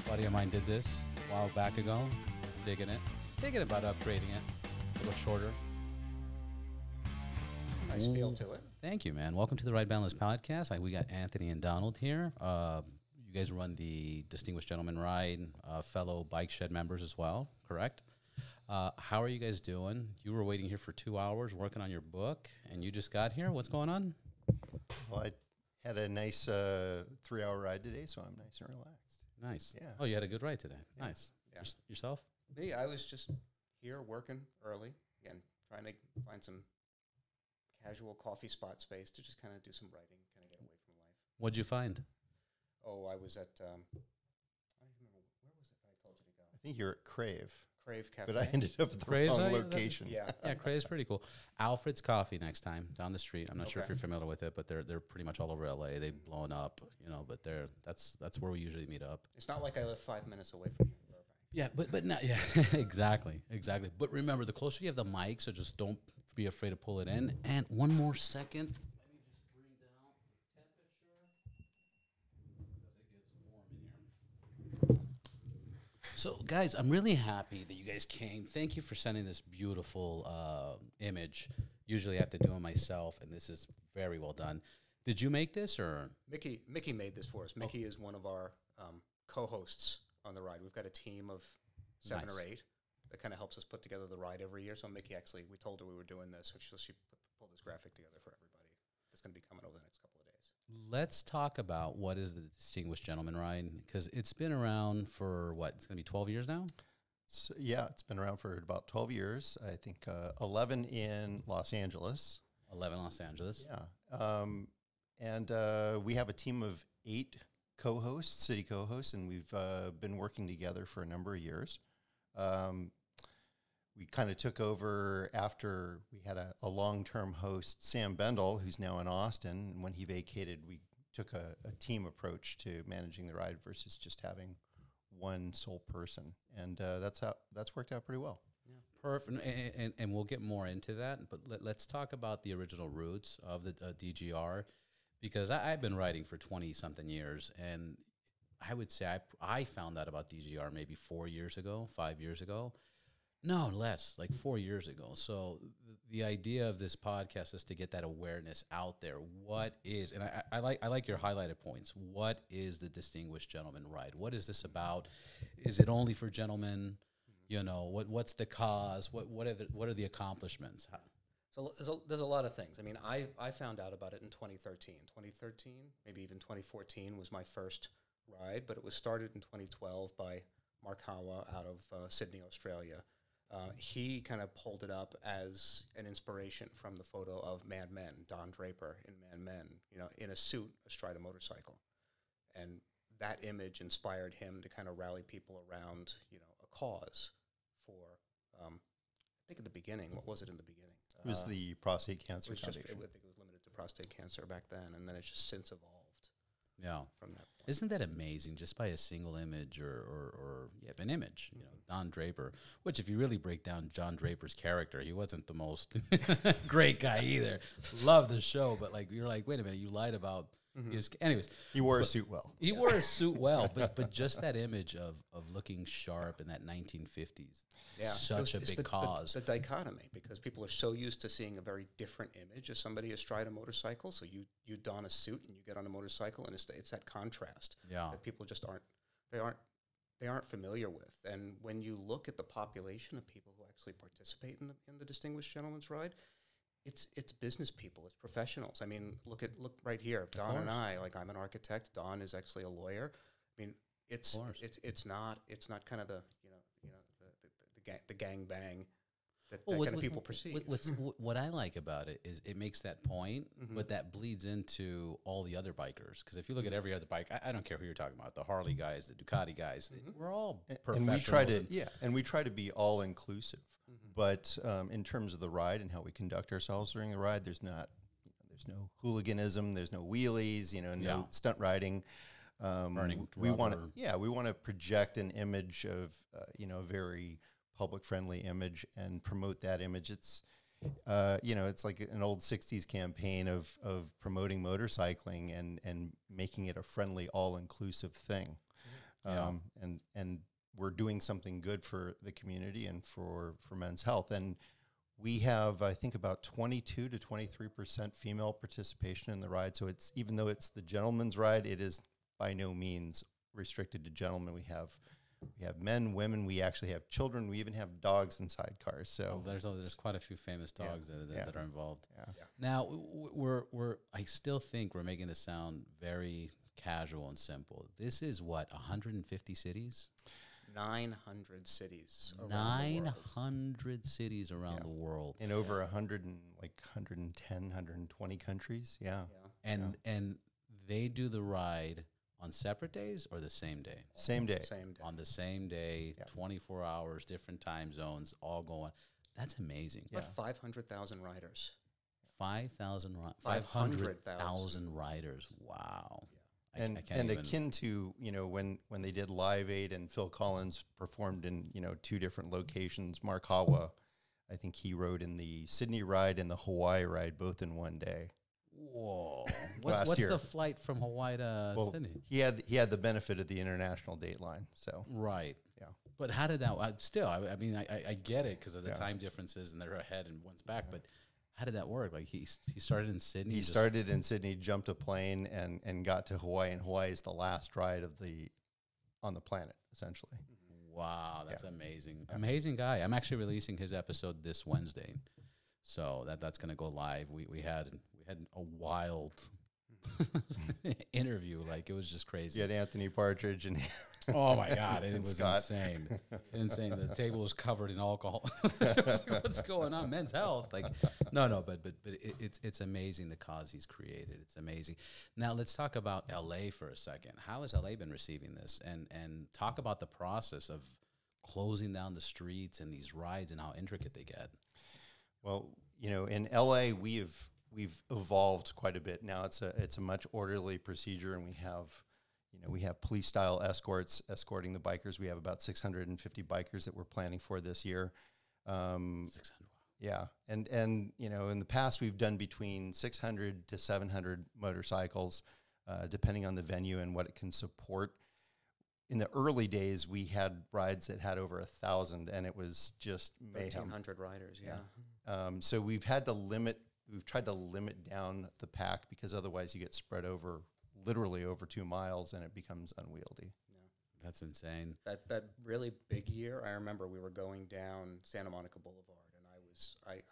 buddy of mine did this a while back ago. Digging it. Thinking about upgrading it. A little shorter. Nice feel to it. Thank you, man. Welcome to the Ride Balance Podcast. We got Anthony and Donald here. You guys run the Distinguished Gentleman Ride, fellow Bike Shed members as well, correct? How are you guys doing? You were waiting here for 2 hours working on your book, and you just got here. What's going on? Well, I had a nice 3-hour ride today, so I'm nice and relaxed. Nice. Yeah. Oh, you had a good ride today. Yeah. Nice. Yeah. Yourself? Me, I was just here working early, again, trying to find some casual coffee spot space to just kind of do some writing, kind of get away from life. What'd you find? Oh, I was at, I don't remember, where was it that I told you to go? I think you're at Crave, Crave Cafe. but I ended up at the Crave's, wrong yeah, location. Yeah. Yeah, Craig's pretty cool. Alfred's Coffee next time down the street. I'm not sure if Okay. you're familiar with it, but they're pretty much all over LA. They've blown up, you know, but that's where we usually meet up. It's not like I live 5 minutes away from here in Burbank. Yeah, but not yeah, exactly. But remember, the closer you have the mic, so just don't be afraid to pull it in. And one more second. Let me just bring down the temperature because it gets warm in here. So, guys, I'm really happy that you guys came. Thank you for sending this beautiful image. Usually I have to do it myself, and this is very well done. Did you make this, or? Mickey made this for us. Mickey is one of our co-hosts on the ride. We've got a team of 7 or 8 that kind of helps us put together the ride every year. So Mickey actually, we told her we were doing this, so she pulled this graphic together for everybody. It's going to be coming over the next couple of days. Let's talk about what is the Distinguished Gentleman Ride, because it's been around for, what, it's going to be 12 years now? So, yeah, it's been around for about 12 years. I think 11 in Los Angeles. 11 Los Angeles. Yeah. And we have a team of 8 co-hosts, city co-hosts, and we've been working together for a number of years. We kind of took over after we had a long-term host, Sam Bendel, who's now in Austin. And when he vacated, we took a team approach to managing the ride versus just having one sole person. And that's worked out pretty well. Yeah, perfect. And we'll get more into that. But let's talk about the original roots of the DGR, because I've been riding for 20-something years, and I would say I found out about DGR maybe 4 years ago, 5 years ago. No, less, like 4 years ago. So the idea of this podcast is to get that awareness out there. What is, and I like your highlighted points. What is the Distinguished Gentleman Ride? What is this about? Is it only for gentlemen? You know, what's the cause? What are the accomplishments? So there's a lot of things. I mean, I found out about it in 2013. 2013, maybe even 2014 was my first ride, but it was started in 2012 by Mark Hawa out of Sydney, Australia. He kind of pulled it up as an inspiration from the photo of Mad Men, Don Draper in Mad Men, you know, in a suit astride a motorcycle. And that image inspired him to kind of rally people around, you know, a cause for, I think at the beginning, what was it in the beginning? It was the Prostate Cancer Foundation. I think it was limited to prostate cancer back then, and then it's just since evolved Yeah. from that point. Isn't that amazing? Just by a single image or an image, you know, Don Draper, which if you really break down John Draper's character, he wasn't the most great guy either. Love the show, but like, you're like, wait a minute, you lied about his, anyways. He wore a suit well. He wore a suit well, but just that image of looking sharp in that 1950s, such a big cause. The dichotomy, because people are so used to seeing a very different image of somebody astride a motorcycle. So you don a suit and you get on a motorcycle, and it's that contrast that people just aren't familiar with. And when you look at the population of people who actually participate in the Distinguished Gentleman's Ride, it's business people, it's professionals. I mean, look right here, Don and I. Like, I'm an architect. Don is actually a lawyer. I mean, it's not kind of the gang bang that kind of people perceive. What I like about it is it makes that point, but that bleeds into all the other bikers. Because if you look at every other bike, I don't care who you're talking about, the Harley guys, the Ducati guys, we're all professionals. And we try to be all inclusive. But in terms of the ride and how we conduct ourselves during the ride, there's no hooliganism, there's no wheelies, no stunt riding. We want to project an image of a very public friendly image and promote that image. It's it's like an old 60s campaign of promoting motorcycling and making it a friendly, all inclusive thing. And we're doing something good for the community and for men's health. And we have, I think, about 22 to 23% female participation in the ride. So it's, even though it's the gentleman's ride, it is by no means restricted to gentlemen. We have men, women. We actually have children. We even have dogs in sidecars. So there's quite a few famous dogs that are involved. Yeah. Now I still think we're making this sound very casual and simple. This is what, 150 cities? 900 cities around 900 cities around the world. In over 110, 120 countries. Yeah. And they do the ride on separate days or the same day? Same day. On the same day, 24 hours, different time zones, all going. That's amazing. About 500,000 riders. 500,000 riders. Wow. And akin to, when they did Live Aid and Phil Collins performed in, 2 different locations, Mark Hawa, I think he rode in the Sydney ride and the Hawaii ride, both in one day. Whoa. What's the flight from Hawaii to Sydney? He had the benefit of the international date line. So right. Yeah. But how did that, I get it because of the time differences and they're ahead and one's back, but how did that work? Like he started in Sydney? He started in Sydney, jumped a plane, and got to Hawaii. And Hawaii is the last ride on the planet, essentially. Wow, that's amazing. Yeah. Amazing guy. I'm actually releasing his episode this Wednesday, so that's going to go live. We had a wild interview. Like, it was just crazy. You had Anthony Partridge and oh my God, it was Scott. insane. The table was covered in alcohol. What's going on? Men's health. Like, no, but it's amazing the cause he's created. It's amazing. Now let's talk about LA for a second. How has LA been receiving this? And talk about the process of closing down the streets and these rides and how intricate they get. Well, in LA we've evolved quite a bit. Now it's a much orderly procedure, and we have police style escorts escorting the bikers. We have about 650 bikers that we're planning for this year. 600. Yeah. And in the past we've done between 600 to 700 motorcycles, depending on the venue and what it can support. In the early days, we had rides that had over 1,000, and it was just mayhem. 1,300 riders. Yeah. So we've tried to limit down the pack, because otherwise you get spread over literally over 2 miles and it becomes unwieldy. Yeah. That's insane. That really big year, I remember we were going down Santa Monica Boulevard, and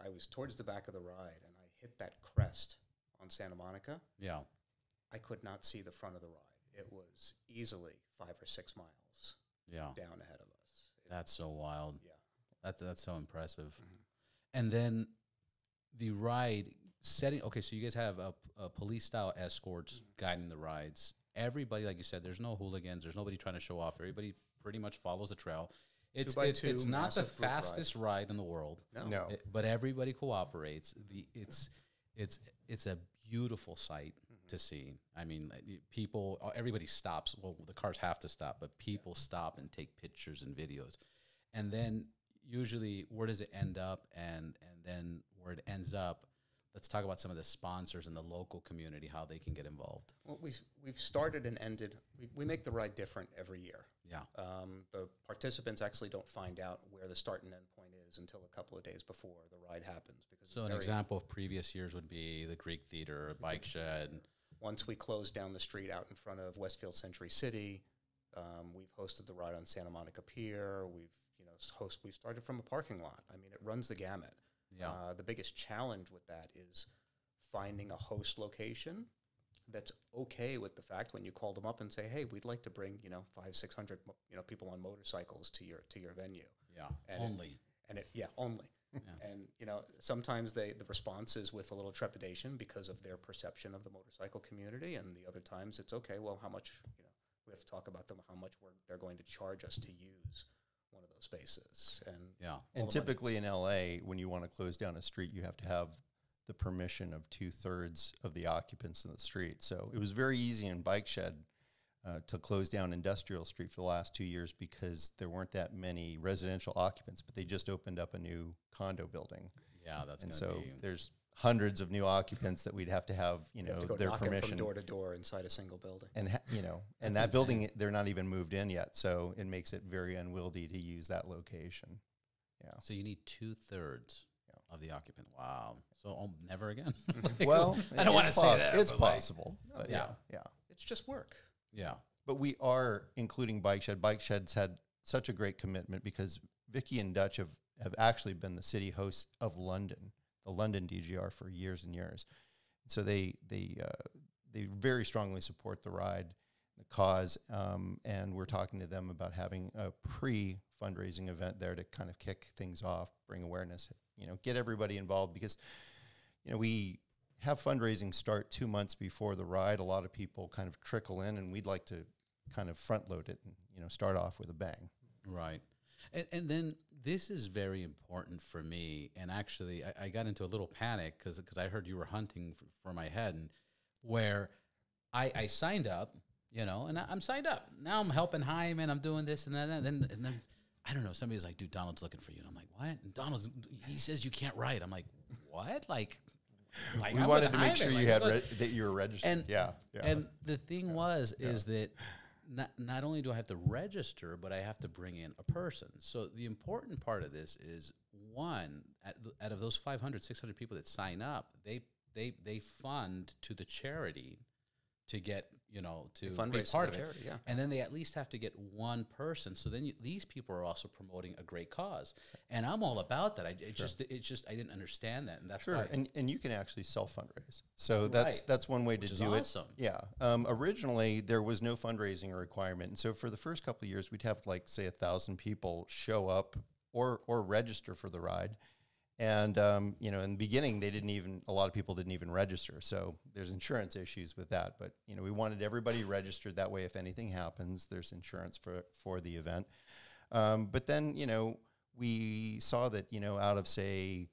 I was towards the back of the ride, and I hit that crest on Santa Monica. Yeah. I could not see the front of the ride. It was easily 5 or 6 miles down ahead of us. That's so wild. Yeah. That's so impressive. Mm-hmm. And then the ride setting, okay, so you guys have a police-style escorts guiding the rides. Everybody, like you said, there's no hooligans. There's nobody trying to show off. Everybody pretty much follows the trail. It's not the fastest ride in the world. No. But everybody cooperates. It's a beautiful sight to see. I mean, everybody stops. Well, the cars have to stop, but people stop and take pictures and videos. And then usually, where does it end up? And then where it ends up, let's talk about some of the sponsors in the local community, how they can get involved. Well, we've started and ended. We make the ride different every year. Yeah. The participants actually don't find out where the start and end point is until a couple of days before the ride happens. So an example of previous years would be the Greek Theater, Bike Shed. Once we close down the street out in front of Westfield Century City, we've hosted the ride on Santa Monica Pier. We've started from a parking lot. I mean, it runs the gamut. Yeah. The biggest challenge with that is finding a host location that's okay with the fact when you call them up and say, hey, we'd like to bring 500-600 people on motorcycles to your venue. Yeah. And only. Only. Yeah. And sometimes the response is with a little trepidation because of their perception of the motorcycle community, and the other times it's okay. Well, how much we have to talk about them, how much they're going to charge us to use one of those spaces. And typically in LA, when you want to close down a street, you have to have the permission of 2/3 of the occupants in the street. So it was very easy in Bike Shed to close down Industrial Street for the last 2 years because there weren't that many residential occupants, but they just opened up a new condo building. Yeah, that's and gonna so be there's hundreds of new occupants that we'd have, their permission from door to door inside a single building. And and that building, they're not even moved in yet, so it makes it very unwieldy to use that location. Yeah. So you need 2/3 of the occupant. Wow. So never again. Well, I don't want to say that. It's possible. But yeah. It's just work. Yeah. But we are including Bike Shed. Bike Shed's had such a great commitment because Vicky and Dutch have actually been the city hosts of London, the London DGR, for years and years. So they very strongly support the ride, the cause, and we're talking to them about having a pre-fundraising event there to kind of kick things off, bring awareness, get everybody involved, because we have fundraising start 2 months before the ride. A lot of people kind of trickle in, and we'd like to kind of front load it and start off with a bang. Right. And then this is very important for me. And actually, I got into a little panic because I heard you were hunting for my head, and where I signed up, and I'm signed up. Now I'm helping Hyman. I'm doing this and that. And then I don't know. Somebody's like, dude, Donald's looking for you. And I'm like, what? And he says you can't write. I'm like, what? Like we wanted to make sure you had that you were registered. And, yeah. And the thing is that not only do I have to register, but I have to bring in a person. So the important part of this is, one, out of those 500, 600 people that sign up, they fund to the charity to get, to be part of it. Charity, and then they at least have to get one person. So then these people are also promoting a great cause. And I'm all about that. I didn't understand that. And that's why. And you can actually self-fundraise. So that's one way to do it. Awesome. Yeah. Originally, there was no fundraising requirement. And so for the first couple of years, we'd have say 1,000 people show up or register for the ride. And, in the beginning, a lot of people didn't even register. So there's insurance issues with that. But, we wanted everybody registered. That way, if anything happens, there's insurance for the event. But then, we saw that, out of, say,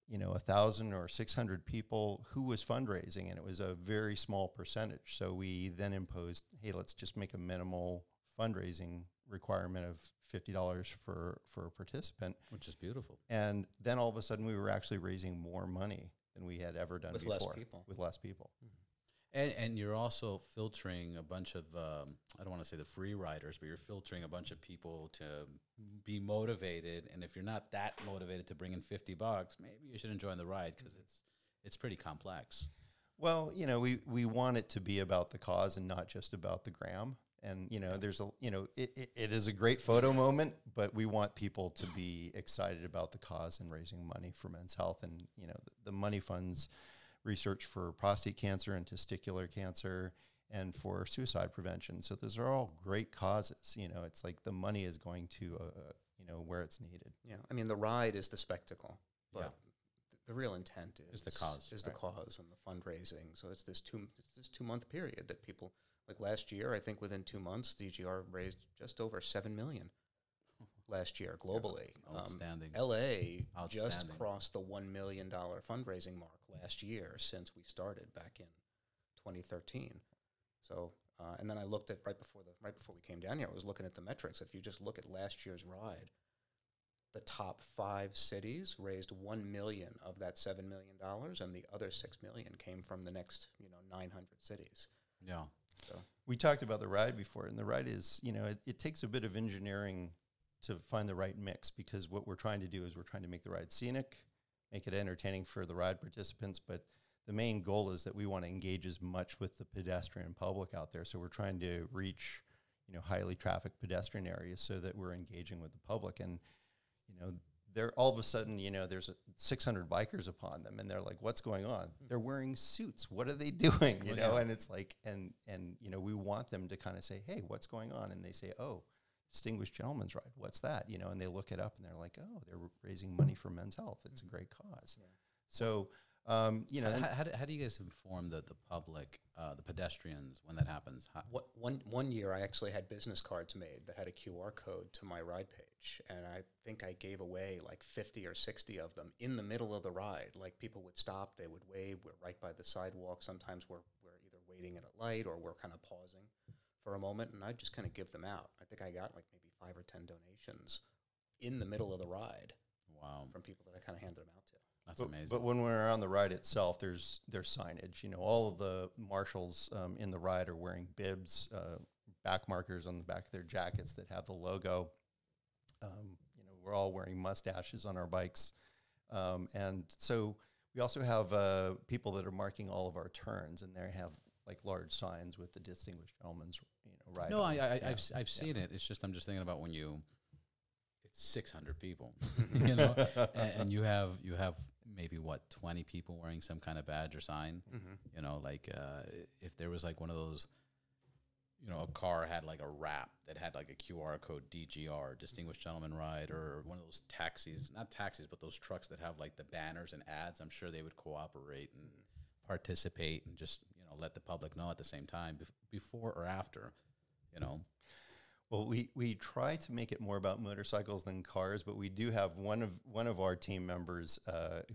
1,000 or 600 people, who was fundraising, and it was a very small percentage. So we then imposed, hey, let's just make a minimal fundraising requirement of $50 for a participant, which is beautiful. And then all of a sudden, we were actually raising more money than we had ever done before. With less people. Mm-hmm. And you're also filtering a bunch of, I don't want to say the free riders, but you're filtering a bunch of people to be motivated. And if you're not that motivated to bring in $50, maybe you shouldn't join the ride, because it's pretty complex. Well, we want it to be about the cause and not just about the gram. And, there's it is a great photo moment, but we want people to be excited about the cause and raising money for men's health. And, the money funds research for prostate cancer and testicular cancer and for suicide prevention. So those are all great causes. It's like the money is going to, where it's needed. Yeah. I mean, the ride is the spectacle, but the real intent is the cause. Is the cause and the fundraising. So it's this 2-month period that people, like last year, I think within 2 months, DGR raised just over $7 million last year globally. Outstanding. LA just crossed the $1 million fundraising mark last year since we started back in 2013. So, and then I looked at right before we came down here, I was looking at the metrics. If you just look at last year's ride, the top 5 cities raised $1 million of that $7 million, and the other $6 million came from the next 900 cities. Yeah. So we talked about the ride before, and the ride is, it takes a bit of engineering to find the right mix, because what we're trying to do is we're trying to make the ride scenic, make it entertaining for the ride participants, but the main goal is that we want to engage as much with the pedestrian public out there. So we're trying to reach, highly trafficked pedestrian areas so that we're engaging with the public. And, they're all of a sudden, there's 600 bikers upon them, and they're like, what's going on? They're wearing suits. What are they doing? And it's like, and we want them to kind of say, hey, what's going on? And they say, oh, Distinguished Gentleman's Ride. What's that? And they look it up, and they're like, oh, they're raising money for men's health. It's a great cause. Yeah. So, how do you guys inform the public, the pedestrians, when that happens? One year, I actually had business cards made that had a QR code to my ride page, and I think I gave away like 50 or 60 of them in the middle of the ride. Like, people would stop, they would wave. We're right by the sidewalk. Sometimes we're either waiting at a light or we're kind of pausing for a moment, and I'd just kind of give them out. I think I got like maybe 5 or 10 donations in the middle of the ride. Wow. From people that I kind of handed them out to. That's amazing. But when we're on the ride itself, there's signage. You know, all of the marshals in the ride are wearing bibs, back markers on the back of their jackets that have the logo. You know, we're all wearing mustaches on our bikes, and so we also have people that are marking all of our turns, and they have like large signs with the distinguished gentleman's ride. No, I've seen it. It's just I'm just thinking about when it's 600 people, you know, and you have maybe 20 people wearing some kind of badge or sign, you know, like if there was like one of those, you know, a car had like a wrap that had like a QR code, DGR, Distinguished Gentleman Ride, or one of those taxis, not taxis, but those trucks that have like the banners and ads. I'm sure they would cooperate and participate and just, you know, let the public know at the same time before or after, you know. Well, we try to make it more about motorcycles than cars, but we do have one of our team members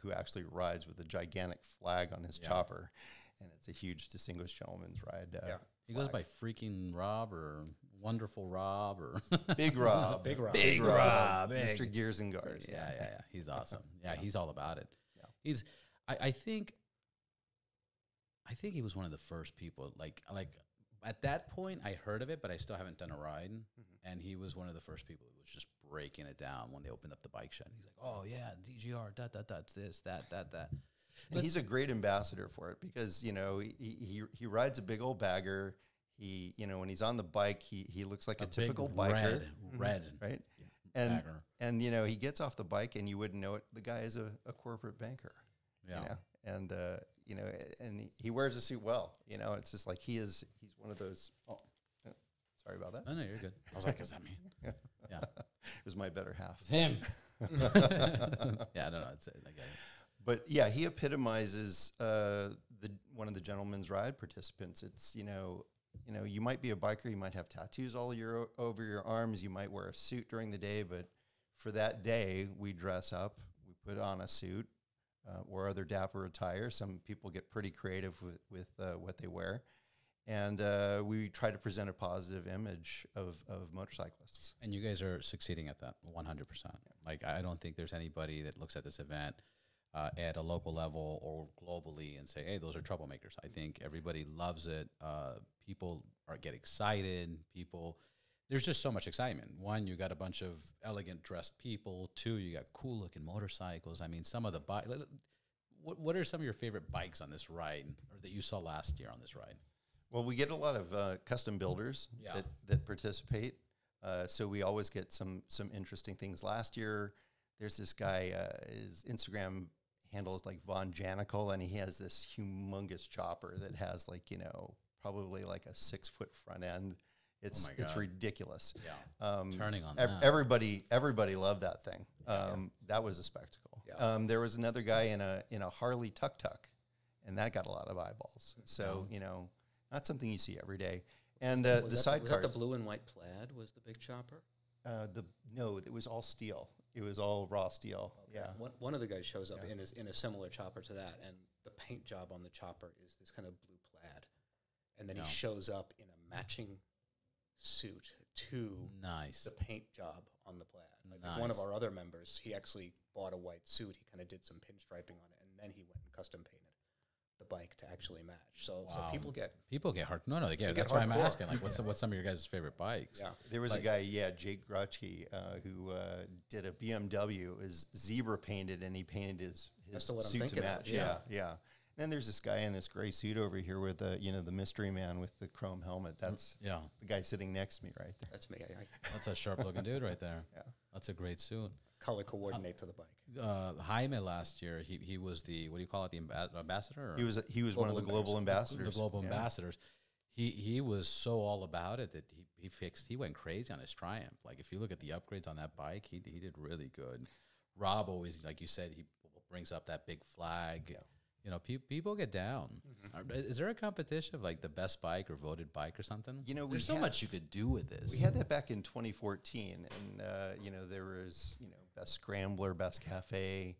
who actually rides with a gigantic flag on his chopper, and it's a huge Distinguished Gentleman's Ride. He goes by Freaking Rob or Wonderful Rob or Big Rob, Big Rob, Mr. Gears and Gars. Yeah. He's awesome. Yeah, he's all about it. Yeah. He's I think he was one of the first people like. At that point, I heard of it, but I still haven't done a ride. And he was one of the first people who was just breaking it down when they opened up the bike shed. He's like, "Oh yeah, DGR, it's this, that." And he's a great ambassador for it because, you know, he rides a big old bagger. He, you know, when he's on the bike, he looks like a typical biker, red, right? Yeah, and you know, he gets off the bike and you wouldn't know it. The guy is a corporate banker. Yeah, you know? And you know, and he wears a suit well. You know, it's just like he's one of those. Oh, sorry about that. No, you're good. I was like, "Is that me?" Yeah, it was my better half. It's him. Yeah, I don't know. It's like. But yeah, he epitomizes one of the gentleman's ride participants. It's you know, you might be a biker, you might have tattoos all over your arms, you might wear a suit during the day, but for that day, we dress up, we put on a suit or other dapper attire. Some people get pretty creative with what they wear, and we try to present a positive image of motorcyclists. And you guys are succeeding at that 100%. Like I don't think there's anybody that looks at this event at a local level or globally and say, hey, those are troublemakers. I think everybody loves it. People get excited. There's just so much excitement. One, you got a bunch of elegant dressed people. Two, you got cool looking motorcycles. I mean, some of the what are some of your favorite bikes on this ride or that you saw last year on this ride? Well, we get a lot of custom builders that participate. So we always get some interesting things. Last year, there's this guy, his Instagram handle is like Von Janical, and he has this humongous chopper that has like, you know, probably like a 6-foot front end. It's ridiculous. Yeah. Turning on that. Everybody loved that thing. That was a spectacle. Yeah. There was another guy in a Harley tuk-tuk, and that got a lot of eyeballs. So, you know, not something you see every day. And the sidecars. Was that the blue and white plaid was the big chopper? No, it was all steel. It was all raw steel. Okay. Yeah. One of the guys shows up in a similar chopper to that, and the paint job on the chopper is this kind of blue plaid, and then he shows up in a matching suit to the paint job on the plaid. Like one of our other members, he actually bought a white suit. He kind of did some pinstriping on it, and then he went and custom painted the bike to actually match. So people get hard. No, they get. That's why I'm asking. Like, what's some of your guys' favorite bikes? Yeah, there was a guy, Jake Grutschke, who did a BMW. It was zebra painted, and he painted his suit to match. Yeah. Then there's this guy in this gray suit over here with the mystery man with the chrome helmet. That's the guy sitting next to me right there. That's me. That's a sharp looking dude right there. Yeah, that's a great suit. Color coordinate to the bike. Jaime last year, he was the, what do you call it, the ambassador? Or he was one of the global ambassadors. The global ambassadors. He was so all about it that he went crazy on his Triumph. Like if you look at the upgrades on that bike, he did really good. Rob always, like you said, he brings up that big flag. Yeah. You know, people get down. Mm-hmm. Is there a competition of like the best bike or voted bike or something? You know, there's so much you could do with this. We had that back in 2014, and there was best scrambler, best cafe.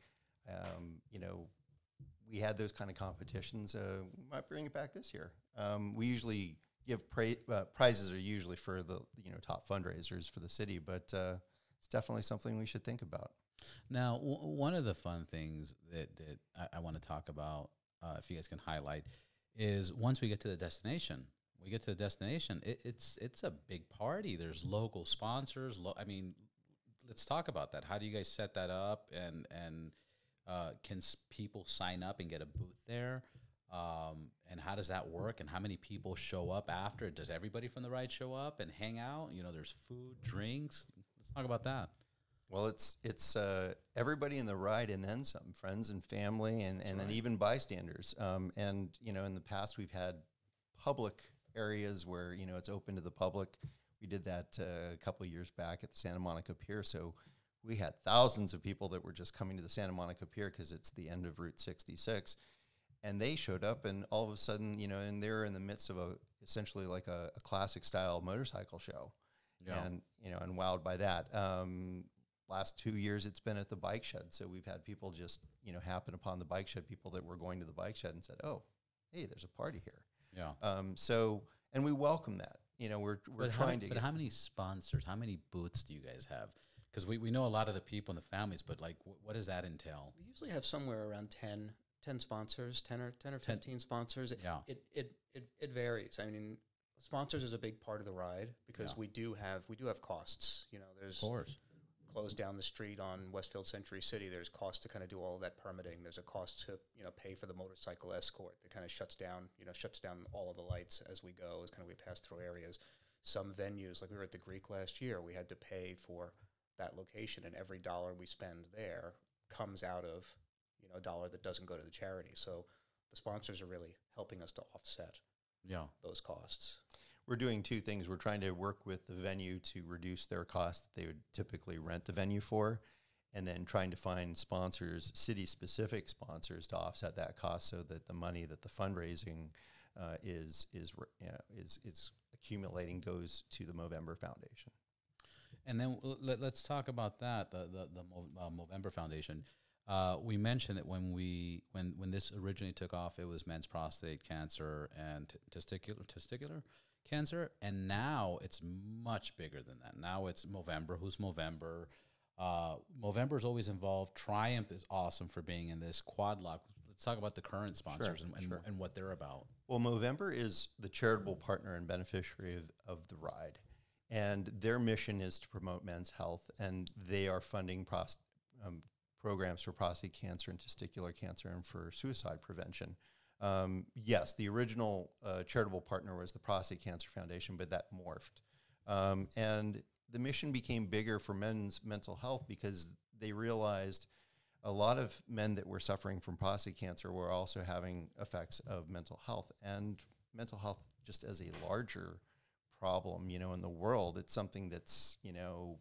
We had those kind of competitions. We might bring it back this year. We usually give prizes are usually for the top fundraisers for the city, but it's definitely something we should think about. Now, one of the fun things that I want to talk about, if you guys can highlight, is once we get to the destination. It's a big party. There's local sponsors. I mean, let's talk about that. How do you guys set that up? And can people sign up and get a booth there? And how does that work? And how many people show up after? Does everybody from the ride show up and hang out? You know, there's food, drinks. Let's talk about that. Well, it's everybody in the ride and then some, friends and family, and then even bystanders. And, you know, in the past we've had public areas where, you know, it's open to the public. We did that a couple of years back at the Santa Monica Pier. So we had thousands of people that were just coming to the Santa Monica Pier because it's the end of Route 66. And they showed up, and all of a sudden, you know, and they're in the midst of essentially like a classic style motorcycle show. Yeah. And, you know, and wowed by that. Last 2 years, it's been at the bike shed. So we've had people just, you know, happen upon the bike shed, people that were going to the bike shed and said, oh, hey, there's a party here. Yeah. And we welcome that. You know, we're trying to. But how many sponsors, how many booths do you guys have? Because we know a lot of the people and the families, but like, what does that entail? We usually have somewhere around 10 sponsors, 10 or 15 sponsors. Yeah. It varies. I mean, sponsors is a big part of the ride because we do have costs. You know, there's of course. Closed down the street on Westfield Century City. There's cost to kind of do all of that permitting. There's a cost to, you know, pay for the motorcycle escort that kind of shuts down all of the lights as we go, as kind of we pass through areas. Some venues, like we were at the Greek last year, we had to pay for that location, and every dollar we spend there comes out of, you know, a dollar that doesn't go to the charity. So the sponsors are really helping us to offset those costs. We're doing two things. We're trying to work with the venue to reduce their cost that they would typically rent the venue for, and then trying to find sponsors, city-specific sponsors, to offset that cost so that the money that the fundraising is accumulating goes to the Movember Foundation. And then let's talk about that, the Movember Foundation. We mentioned that when this originally took off, it was men's prostate cancer and testicular cancer, and now it's much bigger than that. Now it's Movember. Who's Movember? Movember is always involved. Triumph is awesome for being in this. Quadlock. Let's talk about the current sponsors and what they're about. Well, Movember is the charitable partner and beneficiary of the ride, and their mission is to promote men's health, and they are funding programs for prostate cancer and testicular cancer and for suicide prevention. Yes, the original charitable partner was the Prostate Cancer Foundation, but that morphed. And the mission became bigger for men's mental health because they realized a lot of men that were suffering from prostate cancer were also having effects of mental health. And mental health, just as a larger problem, you know, in the world, it's something that's, you know,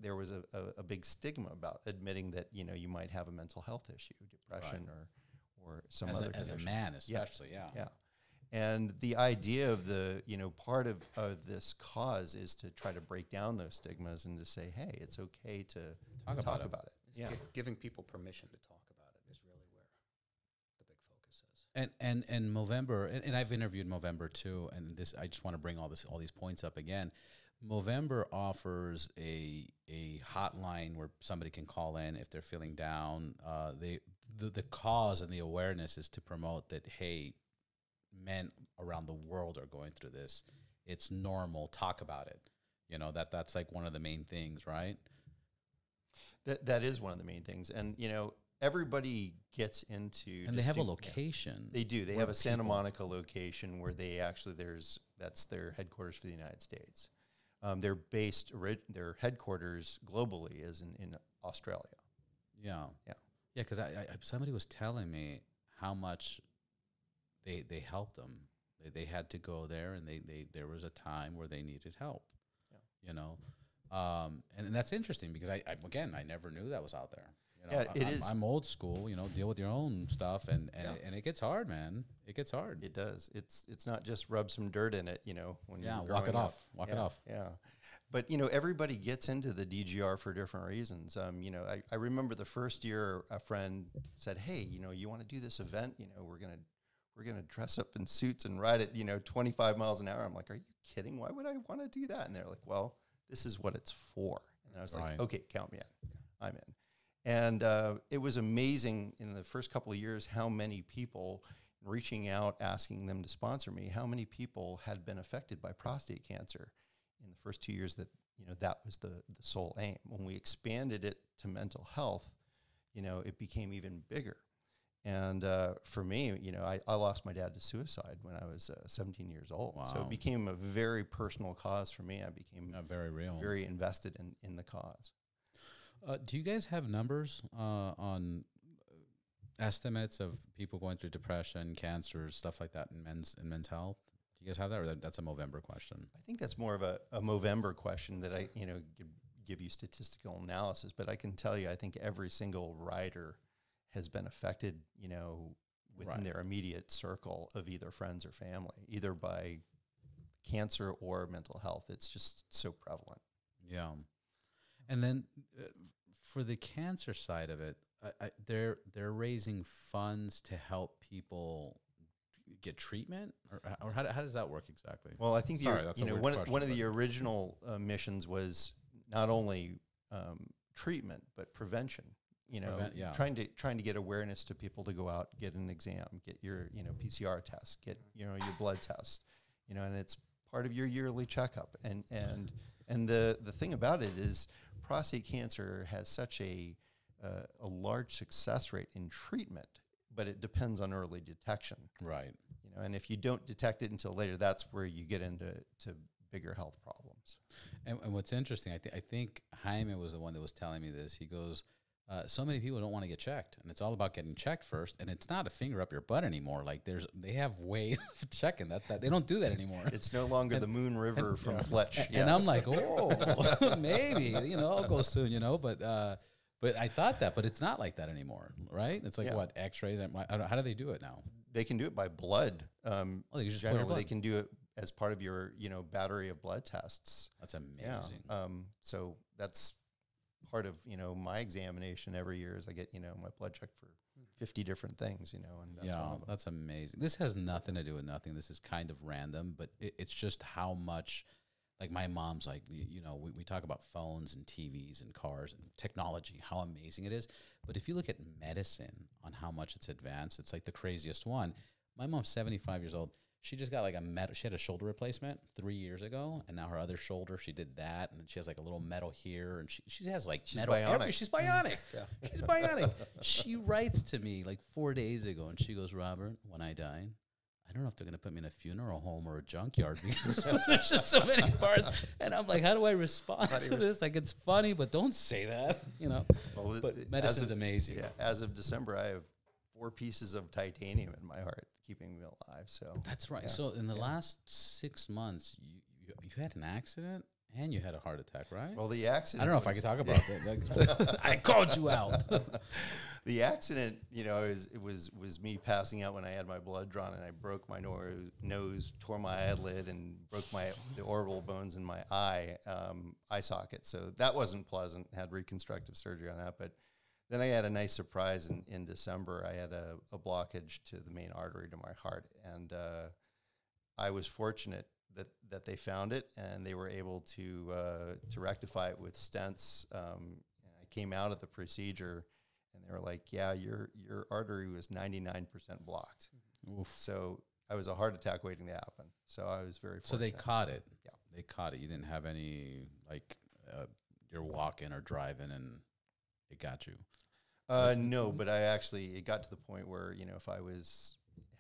there was a big stigma about admitting that, you know, you might have a mental health issue, depression or some other condition. As a man, especially, yeah. And the idea of the, you know, part of this cause is to try to break down those stigmas and to say, hey, it's okay to talk about it. Yeah. Giving people permission to talk about it is really where the big focus is. And Movember, and I've interviewed Movember too, and this, I just want to bring all these points up again. Movember offers a hotline where somebody can call in if they're feeling down. The cause and the awareness is to promote that, hey, men around the world are going through this. It's normal. Talk about it. You know, that's like one of the main things, right? That is one of the main things. And, you know, everybody gets into... And they have a location. They do. They have a Santa Monica location where they actually, that's their headquarters for the United States. They're based, their headquarters globally is in Australia. Yeah. Because somebody was telling me how much they helped them. They had to go there, and there was a time where they needed help. Yeah. You know, and that's interesting because I never knew that was out there. You know, it is. I'm old school. You know, deal with your own stuff, and it gets hard, man. It gets hard. It does. It's not just rub some dirt in it. You know, when you're walk it off. Walk it off. Yeah. But, you know, everybody gets into the DGR for different reasons. You know, I remember the first year a friend said, hey, you know, you want to do this event? You know, we're going to dress up in suits and ride at, you know, 25 miles an hour. I'm like, are you kidding? Why would I want to do that? And they're like, well, this is what it's for. And I was like, okay, count me in. I'm in. And it was amazing in the first couple of years how many people reaching out, asking them to sponsor me, how many people had been affected by prostate cancer in the first 2 years that, that was the sole aim. When we expanded it to mental health, it became even bigger. And for me, I lost my dad to suicide when I was 17 years old. Wow. So it became a very personal cause for me. I became very real, very invested in the cause. Do you guys have numbers on estimates of people going through depression, cancer, stuff like that in men's health? Do you guys have that, or that's a Movember question? I think that's more of a Movember question that I give you statistical analysis, but I can tell you I think every single rider has been affected, within their immediate circle of either friends or family, either by cancer or mental health. It's just so prevalent. Yeah. And then for the cancer side of it, they're raising funds to help people get treatment, or how does that work exactly? Well, I think one of the original missions was not only treatment but prevention. Trying to get awareness to people to go out, get an exam, get your PCR test, get your blood test, and it's part of your yearly checkup. And the thing about it is prostate cancer has such a large success rate in treatment, but it depends on early detection. Right. And if you don't detect it until later, that's where you get into bigger health problems. And what's interesting, I think Jaime was the one that was telling me this. He goes, so many people don't want to get checked, and it's all about getting checked first. And it's not a finger up your butt anymore. Like they have ways of checking that they don't do that anymore. It's no longer the Moon River from Fletch. Yes. And I'm like, oh, maybe I'll go soon. But I thought that, but it's not like that anymore, right? It's like what, X-rays? How do they do it now? They can do it by blood. They just generally, they can do it as part of your battery of blood tests. That's amazing. Yeah. So that's part of my examination every year is I get my blood checked for 50 different things. And that's one of them. That's amazing. This has nothing to do with nothing. This is kind of random, but it's just how much. Like my mom's like, we talk about phones and TVs and cars and technology, how amazing it is. But if you look at medicine on how much it's advanced, it's like the craziest one. My mom's 75 years old. She just got like she had a shoulder replacement 3 years ago, and now her other shoulder, she did that, and she has like a little metal here, and she has like she's metal. Bionic. She's bionic. She's bionic. She writes to me like 4 days ago, and she goes, Robert, when I die, I don't know if they're going to put me in a funeral home or a junkyard because there's just so many parts. And I'm like, how do I respond to this? Like, it's funny, but don't say that, Well, but medicine's amazing. Yeah, as of December, I have 4 pieces of titanium in my heart keeping me alive. So that's right. Yeah. So in the last 6 months, you had an accident and you had a heart attack, right? Well, the accident. I don't know if I can talk about that. I called you out. The accident, it was me passing out when I had my blood drawn, and I broke my nose, tore my eyelid, and broke the orbital bones in my eye socket. So that wasn't pleasant. Had reconstructive surgery on that, but then I had a nice surprise in December. I had a blockage to the main artery to my heart, and I was fortunate that they found it, and they were able to rectify it with stents. I came out of the procedure, and they were like, "Yeah, your artery was 99% blocked." Oof. So I was a heart attack waiting to happen. So I was very fortunate. So they caught it. Yeah, they caught it. You didn't have any you're walking or driving, and it got you. No, but it got to the point where if I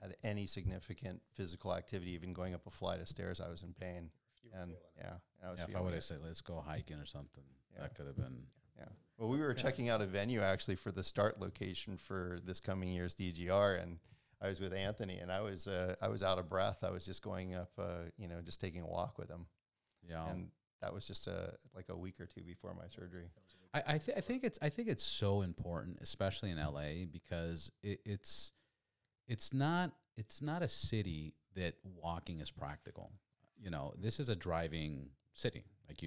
had any significant physical activity, even going up a flight of stairs, I was in pain. If I would have said, let's go hiking or something, that could have been. Yeah. Well, we were checking out a venue actually for the start location for this coming year's DGR, and I was with Anthony, and I was out of breath. I was just going up, just taking a walk with him. Yeah. And that was just like a week or two before my surgery. I think it's so important, especially in LA, because it's not a city that walking is practical. This is a driving city. Like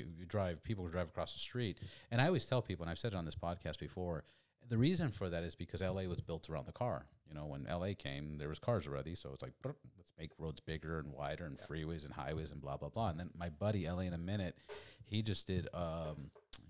people drive across the street. And I always tell people, and I've said it on this podcast before, the reason for that is because LA was built around the car. When LA came, there was cars already. So it's like, let's make roads bigger and wider and freeways and highways and blah, blah, blah. And then my buddy, LA in a Minute, he just did,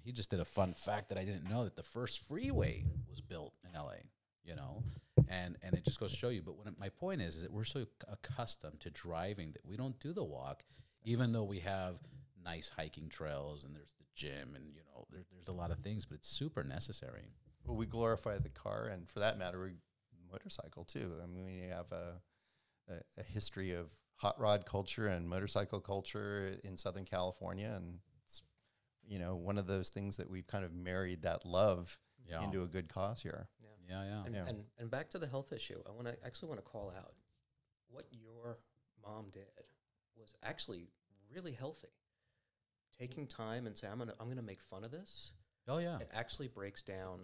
he just did a fun fact that I didn't know, that the first freeway was built in LA, you know, and it just goes to show you. But my point is that we're so accustomed to driving that we don't do the walk, even though we have nice hiking trails and there's the gym and, you know, there's a lot of things, but it's super necessary. Well, we glorify the car, and for that matter, we motorcycle too. I mean, we have a history of hot rod culture and motorcycle culture in Southern California, and it's, you know, one of those things that we've kind of married that love into a good cause here. And back to the health issue, I actually want to call out what your mom did was actually really healthy. Taking time and say, I'm gonna make fun of this. Oh yeah. It actually breaks down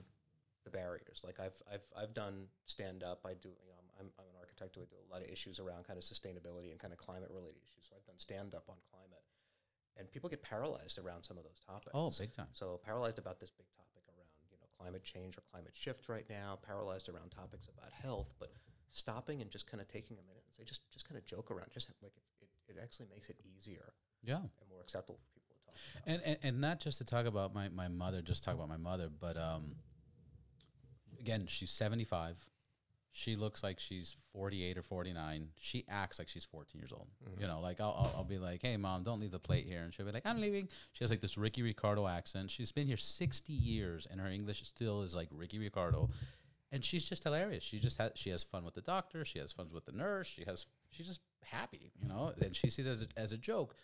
the barriers. Like I've done stand up. I do, you know, I'm an architect, so I do a lot of issues around kind of sustainability and kind of climate related issues. So I've done stand up on climate, and people get paralyzed around some of those topics. Oh, big time. So paralyzed about this big topic around, you know, climate change or climate shift right now, paralyzed around topics about health, but stopping and just kind of taking a minute and say, just kind of joke around, just like it actually makes it easier. Yeah. And more acceptable for people to talk about. And not just to talk about my mother, just talk about my mother, but again, she's 75. She looks like she's 48 or 49. She acts like she's 14 years old. Mm-hmm. You know, like I'll be like, hey, Mom, don't leave the plate here. And she'll be like, I'm leaving. She has like this Ricky Ricardo accent. She's been here 60 years, and her English still is like Ricky Ricardo. And she's just hilarious. She has fun with the doctor. She has fun with the nurse. She's just happy, you know. And she sees it as a joke.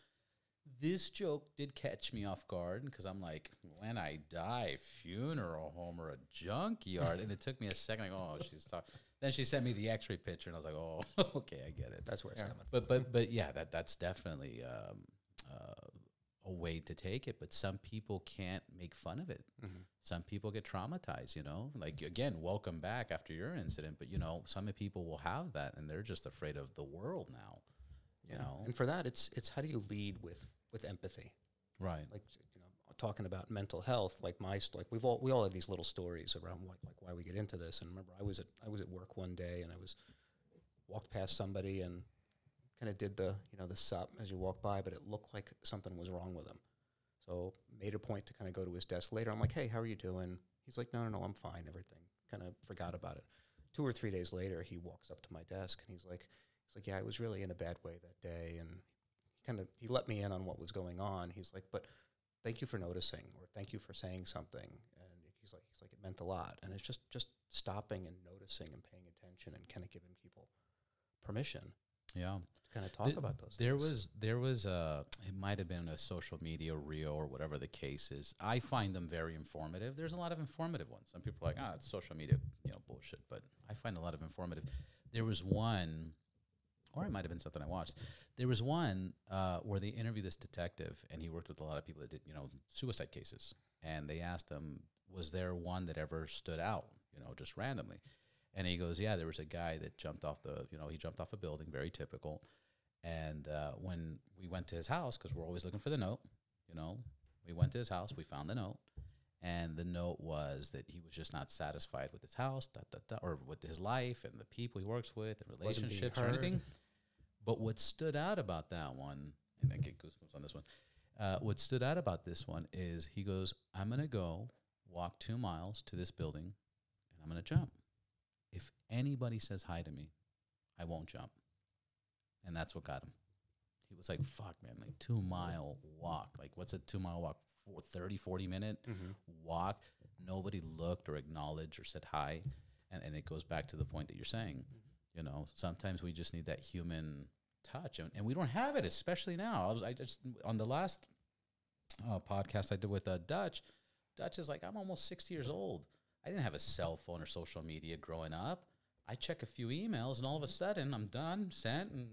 This joke did catch me off guard because I'm like, when I die, funeral home or a junkyard, and it took me a second. Like, oh, she's talking. Then she sent me the X-ray picture, and I was like, oh, okay, I get it. That's where it's coming. But yeah, that's definitely a way to take it. But some people can't make fun of it. Mm-hmm. Some people get traumatized. You know, like again, welcome back after your incident. But you know, some people will have that, and they're just afraid of the world now. You know, and for that, it's how do you lead with empathy, right? Like, you know, talking about mental health, like we all have these little stories around why we get into this. And remember, I was at work one day, and I walked past somebody and kind of did the sup as you walk by, but it looked like something was wrong with him. So made a point to kind of go to his desk later. I'm like, hey, how are you doing? He's like, no, I'm fine. Everything. Kind of forgot about it. 2 or 3 days later, he walks up to my desk and he's like, yeah, I was really in a bad way that day, and he let me in on what was going on. He's like, but thank you for noticing, or thank you for saying something. And he's like, it meant a lot. And it's just stopping and noticing and paying attention and kind of giving people permission. Yeah. To kind of talk about those things. There was it might have been a social media reel or whatever the case is. I find them very informative. There's a lot of informative ones. Some people are like, it's social media, bullshit. But I find a lot of informative. There was one, or it might have been something I watched. There was one where they interviewed this detective, and he worked with a lot of people that did, suicide cases. And they asked him, was there one that ever stood out, just randomly? And he goes, yeah, there was a guy that jumped off he jumped off a building, very typical. And when we went to his house, because we're always looking for the note, we went to his house, we found the note. And the note was that he was just not satisfied with his house, or with his life and the people he works with and relationships or anything. But what stood out about that one, and I get goosebumps on this one, what stood out about this one is he goes, I'm going to go walk 2 miles to this building, and I'm going to jump. If anybody says hi to me, I won't jump. And that's what got him. He was like, fuck, man, like 2 mile walk. Like, what's a 2 mile walk? 40 minute walk. Nobody looked or acknowledged or said hi. And it goes back to the point that you're saying. Sometimes we just need that human touch. And we don't have it, especially now. I just on the last podcast I did with Dutch is like, I'm almost 60 years old. I didn't have a cell phone or social media growing up. I check a few emails, and all of a sudden, I'm done, sent, and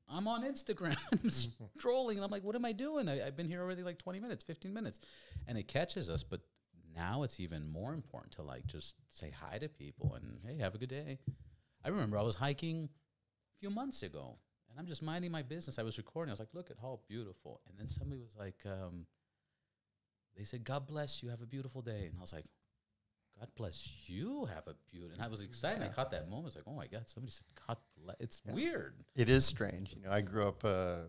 I'm on Instagram. I'm scrolling, and I'm like, what am I doing? I've been here already like 20 minutes, 15 minutes. And it catches us, but now it's even more important to like just say hi to people and, hey, have a good day. I remember I was hiking a few months ago, and I'm just minding my business. I was recording. I was like, look at how beautiful. And then somebody was like, they said, God bless you, have a beautiful day. And I was like, God bless you, have a beautiful. And I was excited. Yeah. I caught that moment. I was like, oh my God, somebody said, God bless. It's weird. It is strange. I grew up, in a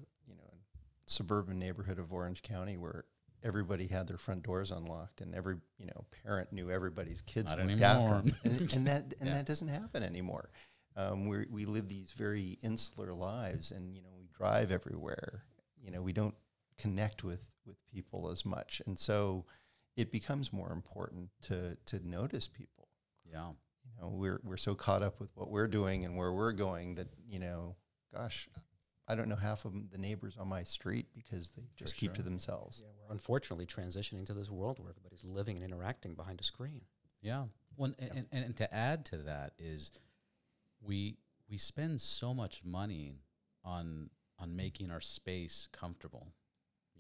suburban neighborhood of Orange County where everybody had their front doors unlocked, and every parent knew everybody's kids Not looked anymore. after them. And that doesn't happen anymore. We live these very insular lives, and we drive everywhere. We don't connect with people as much, and so it becomes more important to notice people. Yeah. We're so caught up with what we're doing and where we're going that gosh, I don't know half of the neighbors on my street because they just keep to themselves. Yeah, we're unfortunately transitioning to this world where everybody's living and interacting behind a screen. Yeah. Well, and to add to that is we spend so much money on making our space comfortable,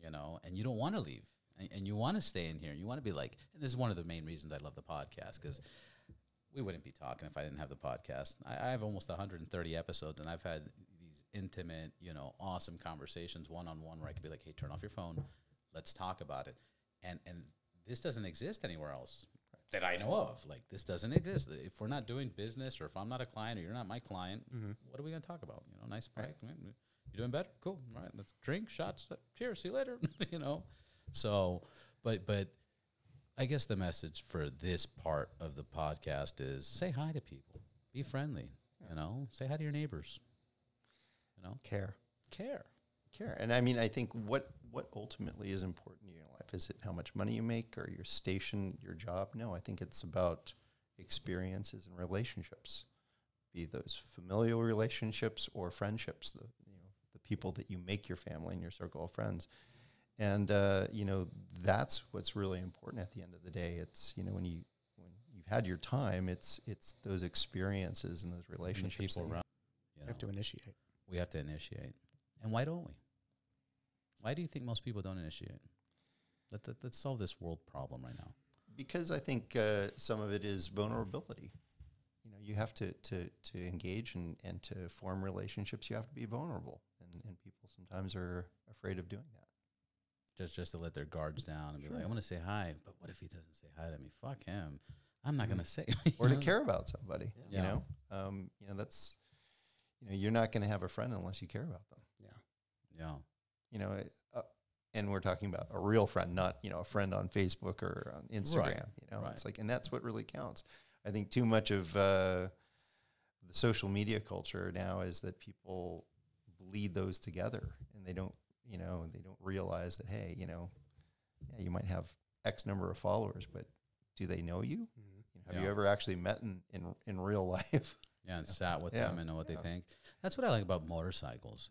and you don't want to leave, and you want to stay in here. You want to be like, and this is one of the main reasons I love the podcast, because we wouldn't be talking if I didn't have the podcast. I have almost 130 episodes, and I've had these intimate, awesome conversations one-on-one where I could be like, hey, turn off your phone. Let's talk about it. And this doesn't exist anywhere else that I know of. Like, this doesn't exist. If we're not doing business, or if I'm not a client or you're not my client, what are we going to talk about? Nice break. Right. You doing better? Cool. All right, let's drink, shots, cheers, see you later. So, but I guess the message for this part of the podcast is say hi to people, be friendly, say hi to your neighbors, Care. And I mean, I think what ultimately is important in your life, is it how much money you make or your station, your job? No, I think it's about experiences and relationships, be those familial relationships or friendships, the people that you make your family and your circle of friends. And, that's what's really important at the end of the day. It's, when you've had your time, it's those experiences and those relationships. People around, You have to initiate. We have to initiate. And why don't we? Why do you think most people don't initiate? Let's solve this world problem right now. Because I think some of it is vulnerability. You have to engage and to form relationships. You have to be vulnerable, and people sometimes are afraid of doing that. Just to let their guards down and be like, I want to say hi, but what if he doesn't say hi to me? Fuck him. I'm not going to say. Or to care about somebody. That's, you're not going to have a friend unless you care about them. Yeah. And we're talking about a real friend, not, a friend on Facebook or on Instagram. Right. It's like, and that's what really counts. I think too much of the social media culture now is that people bleed those together, and they don't realize that, hey, you might have X number of followers, but do they know you? Mm-hmm. Have you ever actually met in real life? Yeah, and sat with them and know what they think. That's what I like about motorcycles.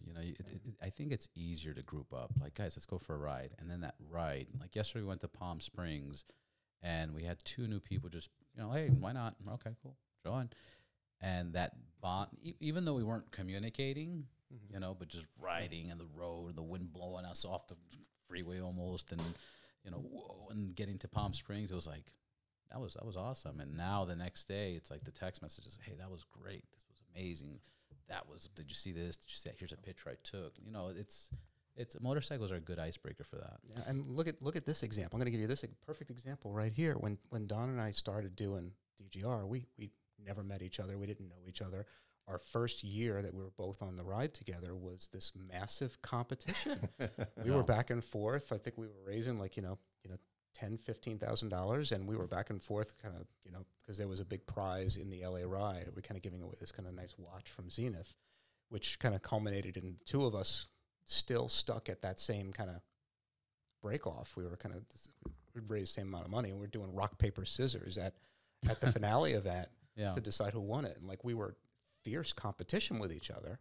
I think it's easier to group up. Like, guys, let's go for a ride. And then that ride, like yesterday we went to Palm Springs, and we had 2 new people just, hey, why not? Okay, cool, join. And that bond, even though we weren't communicating, but just riding in the road, the wind blowing us off the freeway almost, and, whoa, and getting to Palm Springs, it was like, that was awesome. And now the next day, it's like the text messages, hey, that was great. This was amazing. Did you see this? Did you see that? Here's a picture I took. It's motorcycles are a good icebreaker for that. Yeah, and look at this example. I'm going to give you this perfect example right here. When Don and I started doing DGR, we never met each other. We didn't know each other. Our first year that we were both on the ride together was this massive competition. We were back and forth. I think we were raising like, $10,000-$15,000, and we were back and forth kind of, because there was a big prize in the LA ride. We're kind of giving away this kind of nice watch from Zenith, which kind of culminated in 2 of us still stuck at that same kind of break off. We were kind of, we'd raised the same amount of money, and we're doing rock, paper, scissors at the finale of that to decide who won it. And like, we were fierce competition with each other.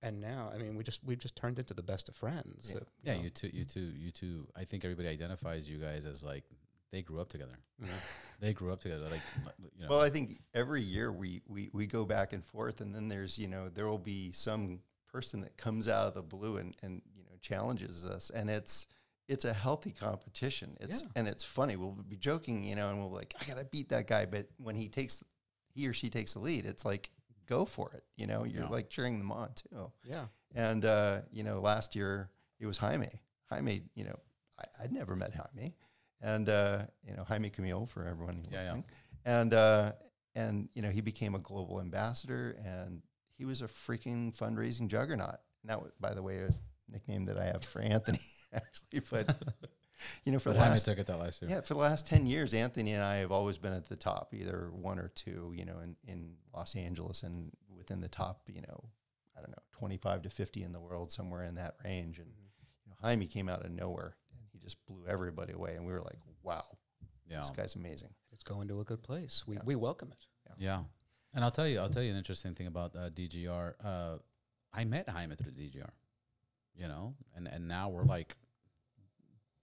And now, I mean, we've just turned into the best of friends. Yeah, you two. I think everybody identifies you guys as like, they grew up together. Yeah. They grew up together. Like, Well, I think every year we go back and forth, and then there's, there will be some person that comes out of the blue and challenges us, and it's a healthy competition. And it's funny. We'll be joking, and we'll like, I gotta beat that guy. But when he or she takes the lead, it's like, go for it. You're like cheering them on too. Yeah. And, last year it was Jaime. Jaime, I'd never met Jaime. And, Jaime Camille for everyone listening. And, he became a global ambassador, and he was a freaking fundraising juggernaut. And that, by the way, is a nickname that I have for Anthony, actually. But You know, for but the last, took it that last year. yeah, for the last 10 years, Anthony and I have always been at the top, either one or two, you know, in Los Angeles and within the top, you know, I don't know, 25 to 50 in the world, somewhere in that range. And you know, Jaime came out of nowhere and he just blew everybody away. And we were like, wow, this guy's amazing. It's going to a good place. We welcome it. Yeah. And I'll tell you an interesting thing about DGR. I met Jaime through DGR, you know, and now we're like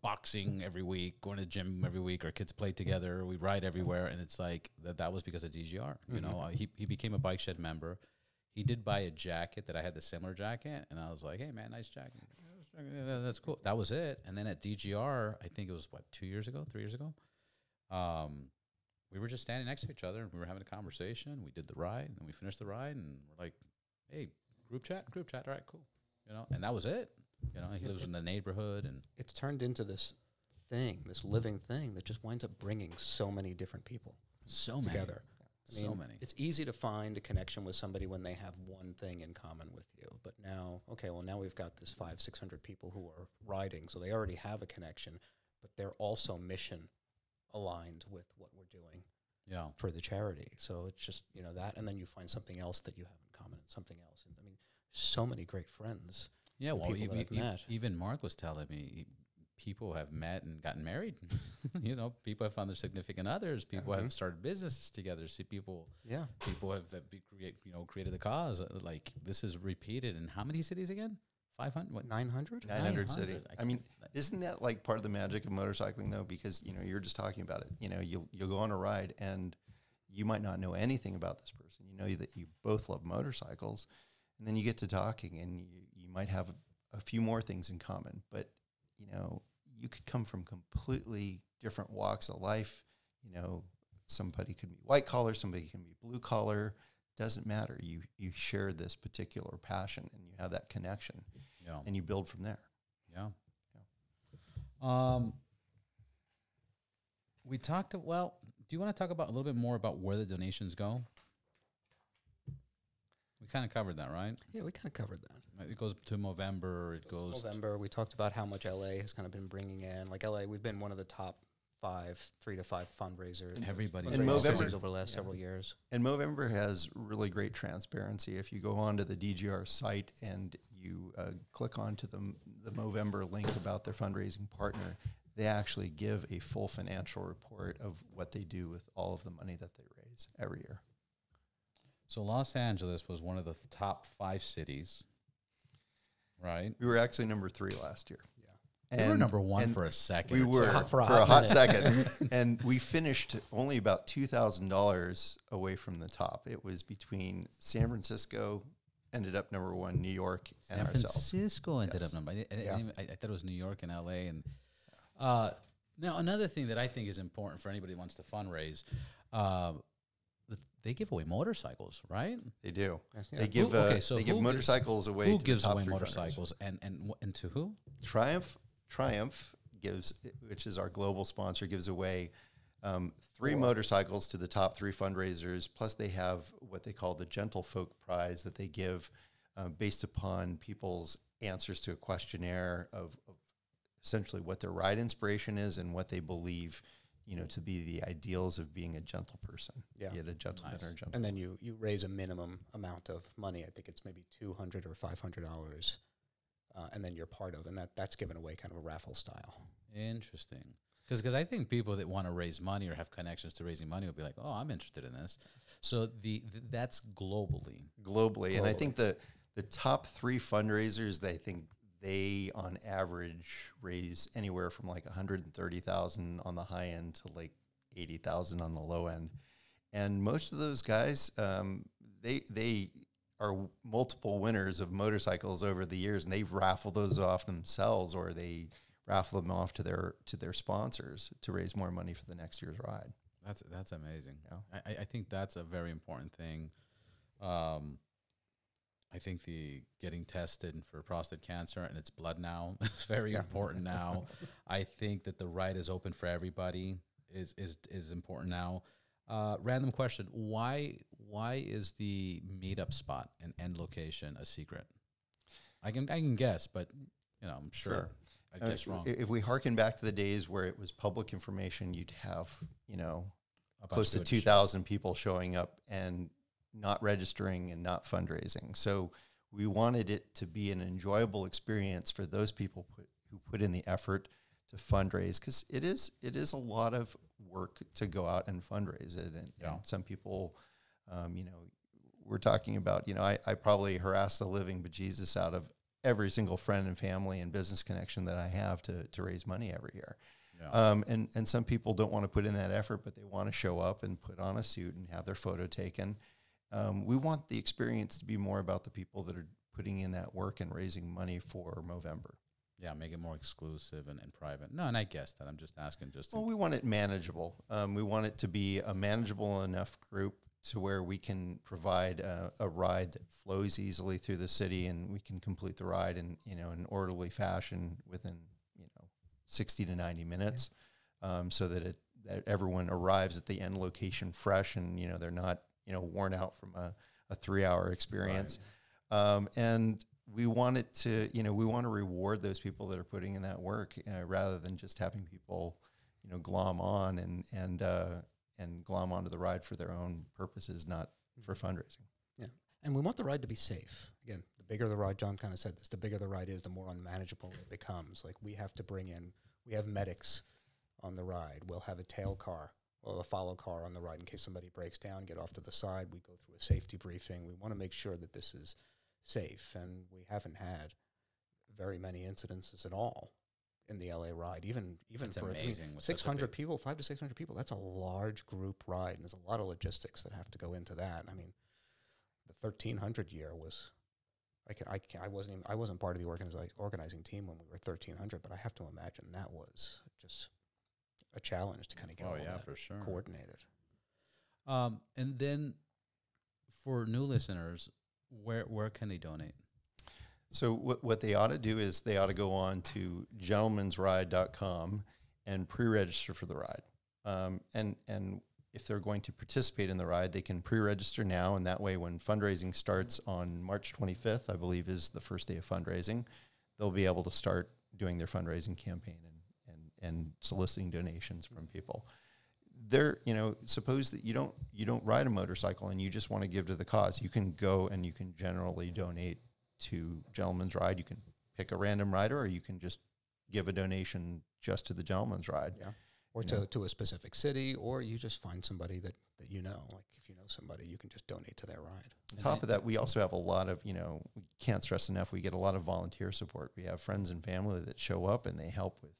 boxing every week, going to the gym every week. Our kids play together. We ride everywhere. And it's like that was because of DGR. You know, he became a Bike Shed member. He did buy a jacket that I had the similar jacket. And I was like, hey, man, nice jacket. Yeah, that's cool. That was it. And then at DGR, I think it was, 3 years ago? We were just standing next to each other and we were having a conversation. We did the ride and we finished the ride and we're like, hey, group chat. All right, cool. You know, and that was it. You know, he lives in the neighborhood and it's turned into this thing, this living thing that just winds up bringing so many different people together. I mean, it's easy to find a connection with somebody when they have one thing in common with you. But now, now we've got this 500-600 people who are riding, so they already have a connection, but they're also mission aligned with what we're doing for the charity. So it's just, you know, that, and then you find something else that you have in common and something else. And I mean, so many great friends. Yeah, well, even Mark was telling me people have met and gotten married. You know, people have found their significant others. People have started businesses together. See, people have created the cause. Like this is repeated in how many cities again? 500? What? 900? 900 cities. I mean, isn't that like part of the magic of motorcycling though? Because, you know, you're just talking about it. You know, you'll go on a ride and you might not know anything about this person. You know that you both love motorcycles. And then you get to talking and you might have a few more things in common. But, you know, you could come from completely different walks of life. You know, somebody could be white collar, somebody can be blue collar. Doesn't matter. You share this particular passion and you have that connection. Yeah. And you build from there. Yeah. We talked, do you want to talk about a little bit more about where the donations go? We kind of covered that, right? Yeah, we kind of covered that. It goes to Movember. It goes Movember. We talked about how much LA has kind of been bringing in. Like LA, we've been one of the top 3 to 5 fundraisers. Everybody. And Movember over the last several years. And Movember has really great transparency. If you go onto the DGR site and you click onto the Movember link about their fundraising partner, they actually give a full financial report of what they do with all of the money that they raise every year. So Los Angeles was one of the top 5 cities, right? We were actually number 3 last year. Yeah, we were number 1 for a second. We were for a hot second, and we finished only about $2,000 away from the top. It was between San Francisco, ended up number 1, New York, and ourselves. San Francisco ended up number. I thought it was New York and LA. And now another thing that I think is important for anybody who wants to fundraise. They give away motorcycles, right? They do. Yes, yeah. They give they give motorcycles away. Who to gives the top away 3 motorcycles and to who? Triumph gives, which is our global sponsor, gives away 3 motorcycles to the top 3 fundraisers. Plus, they have what they call the Gentlefolk Prize that they give based upon people's answers to a questionnaire of essentially what their ride inspiration is and what they believe, you know, to be the ideals of being a gentle person. Yeah. Be it a gentleman or a gentleman. And then you raise a minimum amount of money. I think it's maybe $200 or $500, and then you're part of, and that's given away kind of a raffle style. Interesting. Because I think people that want to raise money or have connections to raising money will be like, oh, I'm interested in this. So that's globally. And I think the top 3 fundraisers, they on average raise anywhere from like $130,000 on the high end to like $80,000 on the low end. And most of those guys, they are multiple winners of motorcycles over the years, and they've raffled those off themselves, or they raffle them off to their sponsors to raise more money for the next year's ride. That's amazing. Yeah. I think that's a very important thing. I think the getting tested for prostate cancer and it's blood now is very important now. I think that the ride is open for everybody is important now. Random question: Why is the meetup spot and end location a secret? I can guess, but you know, I'm sure. I guess wrong. If we harken back to the days where it was public information, you'd have, close to 2,000 people showing up and not registering and not fundraising. So we wanted it to be an enjoyable experience for those people who put in the effort to fundraise, because it is a lot of work to go out and fundraise it. And some people, we're talking about, I probably harass the living bejesus out of every single friend and family and business connection that I have to raise money every year. Yeah. And some people don't want to put in that effort, but they want to show up and put on a suit and have their photo taken. We want the experience to be more about the people that are putting in that work and raising money for Movember. Yeah, make it more exclusive and private. No, and I guess that. I'm just asking Well, we want it manageable. We want it to be a manageable enough group to where we can provide a ride that flows easily through the city, and we can complete the ride in an orderly fashion within 60 to 90 minutes, so that everyone arrives at the end location fresh, and they're not worn out from a 3-hour experience. Right. And we want it to we want to reward those people that are putting in that work, rather than just having people glom on and glom onto the ride for their own purposes, not for fundraising. Yeah. And we want the ride to be safe. Again, the bigger the ride, John kind of said this, the bigger the ride is, the more unmanageable it becomes. Like, we have to we have medics on the ride. We'll have a tail car or a follow car on the ride in case somebody breaks down, get off to the side. We go through a safety briefing. We want to make sure that this is safe, and we haven't had very many incidences at all in the LA ride. Even it's for amazing. 600 people, 500 to 600 people, that's a large group ride, and there's a lot of logistics that have to go into that. I mean, the 1300 year was, I wasn't part of the organizing team when we were 1300, but I have to imagine that was just a challenge to kind of get all that for sure coordinated. And then for new listeners, where can they donate? So what they ought to do is they ought to go on to gentlemansride.com and pre-register for the ride. And if they're going to participate in the ride, they can pre-register now, and that way when fundraising starts on March 25th, I believe is the first day of fundraising, they'll be able to start doing their fundraising campaign and soliciting donations from people. Suppose that you don't ride a motorcycle and you just want to give to the cause. You can go and you can generally donate to Gentleman's Ride. You can pick a random rider, or you can just give a donation just to the Gentleman's Ride. Yeah. Or to a specific city, or you just find somebody that you know. Like, if you know somebody, you can just donate to their ride. On top of that, we also have a lot of, we can't stress enough, we get a lot of volunteer support. We have friends and family that show up and they help with,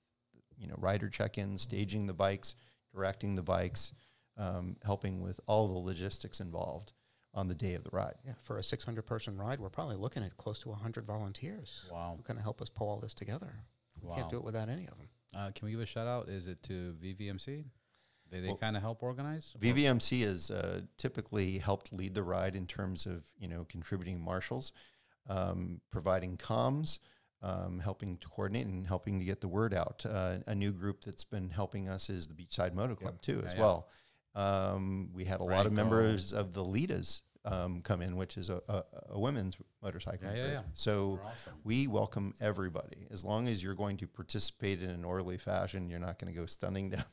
rider check-ins, staging the bikes, directing the bikes, helping with all the logistics involved on the day of the ride. Yeah, for a 600-person ride, we're probably looking at close to 100 volunteers. Wow. Who can help us pull all this together. We can't do it without any of them. Can we give a shout-out? Is it to VVMC? They kind of help organize? VVMC has typically helped lead the ride in terms of, contributing marshals, providing comms, helping to coordinate and helping to get the word out. A new group that's been helping us is the Beachside Moto Club too, as well. We had a lot of members of the LIDAs come in, which is a women's motorcycle group. Yeah. So awesome. We welcome everybody. As long as you're going to participate in an orderly fashion, you're not going to go stunning down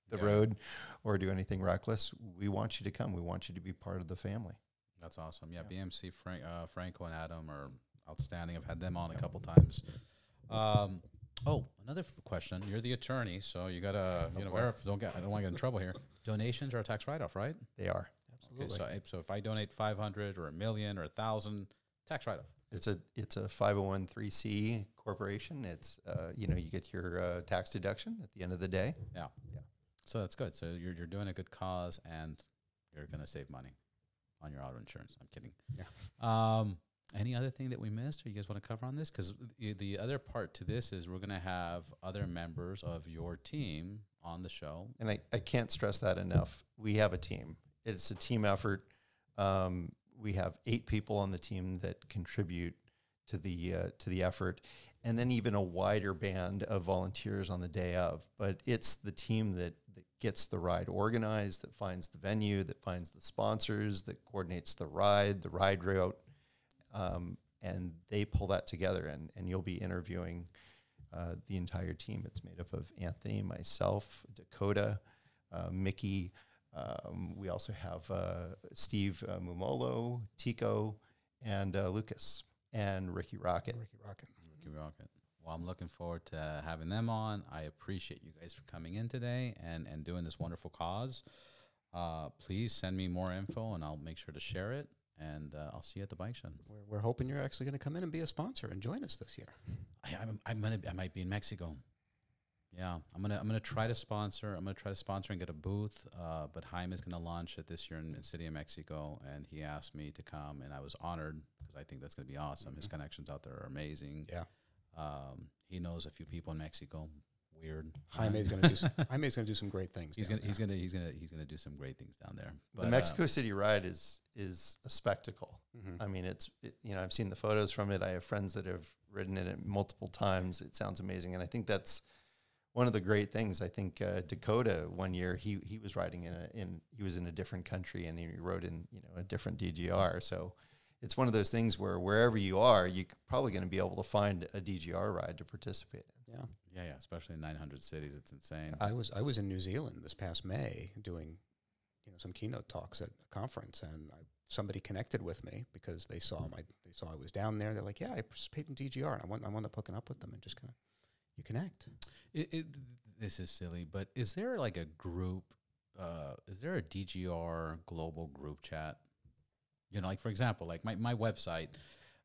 the road or do anything reckless. We want you to come. We want you to be part of the family. That's awesome. Yeah. BMC, Franco and Adam are outstanding. I've had them on a couple times. Another question. You're the attorney, so you gotta I don't want to get in trouble here. Donations are a tax write-off, right? They are. Absolutely. Okay, so if I donate 500 or $1 million or 1,000, tax write-off. It's a 501(c) corporation. It's you get your tax deduction at the end of the day. Yeah. So that's good. So you're doing a good cause, and you're going to save money on your auto insurance. I'm kidding. Yeah. Any other thing that we missed, or you guys want to cover on this? Because the other part to this is we're going to have other members of your team on the show. And I can't stress that enough. We have a team. It's a team effort. We have 8 people on the team that contribute to the effort, and then even a wider band of volunteers on the day of. But it's the team that gets the ride organized, that finds the venue, that finds the sponsors, that coordinates the ride route. And they pull that together, and you'll be interviewing the entire team. It's made up of Anthony, myself, Dakota, Mickey. We also have Steve Mumolo, Tico, and Lucas, and Ricky Rocket. Ricky Rocket. Well, I'm looking forward to having them on. I appreciate you guys for coming in today and doing this wonderful cause. Please send me more info, and I'll make sure to share it. And I'll see you at the bike show. We're hoping you're actually going to come in and be a sponsor and join us this year. I might be in Mexico. Yeah, I'm gonna try to sponsor. I'm gonna try to sponsor and get a booth. But Jaime is gonna launch it this year in the city of Mexico, and he asked me to come, and I was honored because I think that's gonna be awesome. Mm-hmm. His connections out there are amazing. Yeah, he knows a few people in Mexico. Weird. Jaime's gonna do some great things. He's gonna do some great things down there. But the Mexico City ride is a spectacle. Mm-hmm. I mean, I've seen the photos from it. I have friends that have ridden in it multiple times. It sounds amazing, and I think that's one of the great things. I think Dakota one year he was riding he was in a different country, and he rode in a different DGR. So it's one of those things where wherever you are, you're probably going to be able to find a DGR ride to participate in. Yeah, especially in 900 cities. It's insane. I was in New Zealand this past May doing some keynote talks at a conference, and somebody connected with me because they saw I was down there. They're like, yeah, I participate in DGR. And I wound up hooking up with them and just kind of you connect. This is silly, but is there like a group? Is there a DGR global group chat? Like for example, like my website,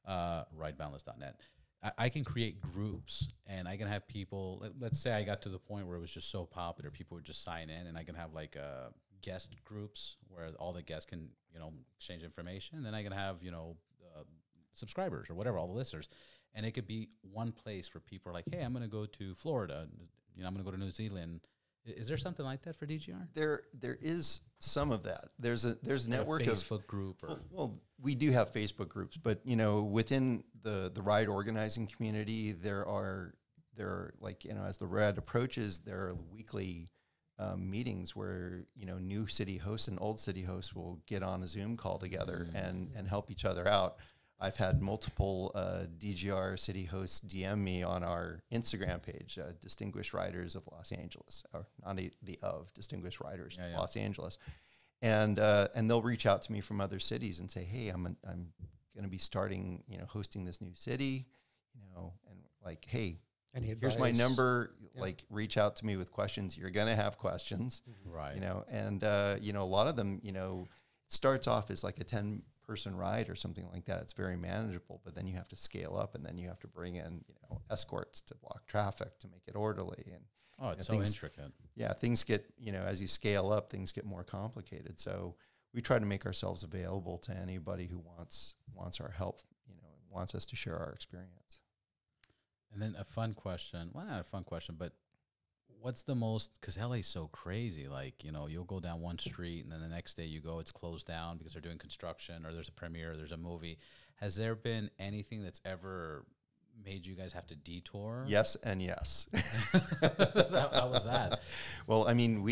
rideboundless.net. I can create groups, and I can have people. Let's say I got to the point where it was just so popular, people would just sign in, and I can have like guest groups where all the guests can exchange information. And then I can have subscribers or whatever, all the listeners. And it could be one place for people like, hey, I'm going to go to Florida. I'm going to go to New Zealand. Is there something like that for DGR? There is some of that. There's a network of Facebook group. Well, we do have Facebook groups, but within the ride organizing community, there are like as the ride approaches, there are weekly meetings where new city hosts and old city hosts will get on a Zoom call together and help each other out. I've had multiple DGR city hosts DM me on our Instagram page, Distinguished Riders of Los Angeles, or not Distinguished Riders of Los Angeles, and they'll reach out to me from other cities and say, hey, I'm going to be starting, hosting this new city, and like, hey, here's my number. Yeah. Like, reach out to me with questions. You're going to have questions, right? And a lot of them, it starts off as like a 10-person ride or something like that. It's very manageable, but then you have to scale up, and then you have to bring in, escorts to block traffic to make it orderly. And it's so intricate. Yeah, things get, as you scale up, things get more complicated. So we try to make ourselves available to anybody who wants our help, wants us to share our experience. And then a fun question. Well, not a fun question, but what's the most, because LA's so crazy, like, you'll go down one street and then the next day you go, it's closed down because they're doing construction, or there's a premiere, or there's a movie. Has there been anything that's ever made you guys have to detour? Yes and yes. How was that? Well, I mean,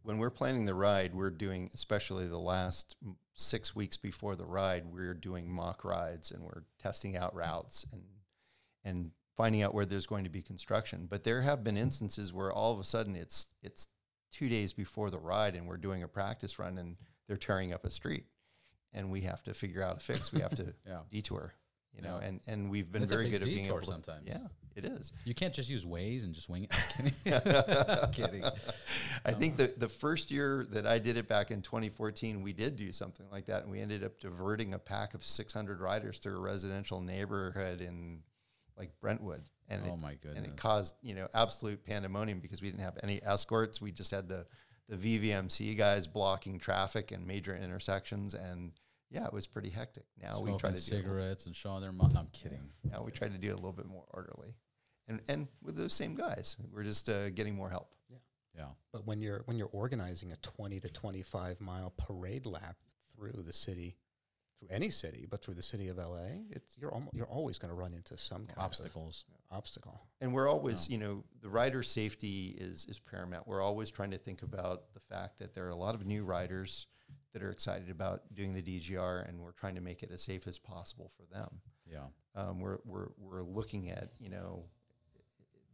when we're planning the ride, we're doing, especially the last 6 weeks before the ride, we're doing mock rides, and we're testing out routes and finding out where there's going to be construction. But there have been instances where all of a sudden it's 2 days before the ride, and we're doing a practice run, and they're tearing up a street, and we have to figure out a fix. We have to detour, and we've been very good at being able to. Sometimes. Yeah, it is. You can't just use Waze and just wing it. I'm kidding. I think the first year that I did it back in 2014, we did do something like that, and we ended up diverting a pack of 600 riders through a residential neighborhood in like Brentwood, and my goodness, and it caused absolute pandemonium because we didn't have any escorts. We just had the VVMC guys blocking traffic in major intersections, and it was pretty hectic. Now smoking we try to do cigarettes and showing their mom. I'm kidding. Now we try to do it a little bit more orderly, and with those same guys, we're just getting more help. Yeah. But when you're organizing a 20 to 25 mile parade lap through the city, through any city, but through the city of LA, you're always going to run into some kind obstacles. of obstacle. And we're always, the rider safety is paramount. We're always trying to think about the fact that there are a lot of new riders that are excited about doing the DGR, and we're trying to make it as safe as possible for them. Yeah. We're looking at,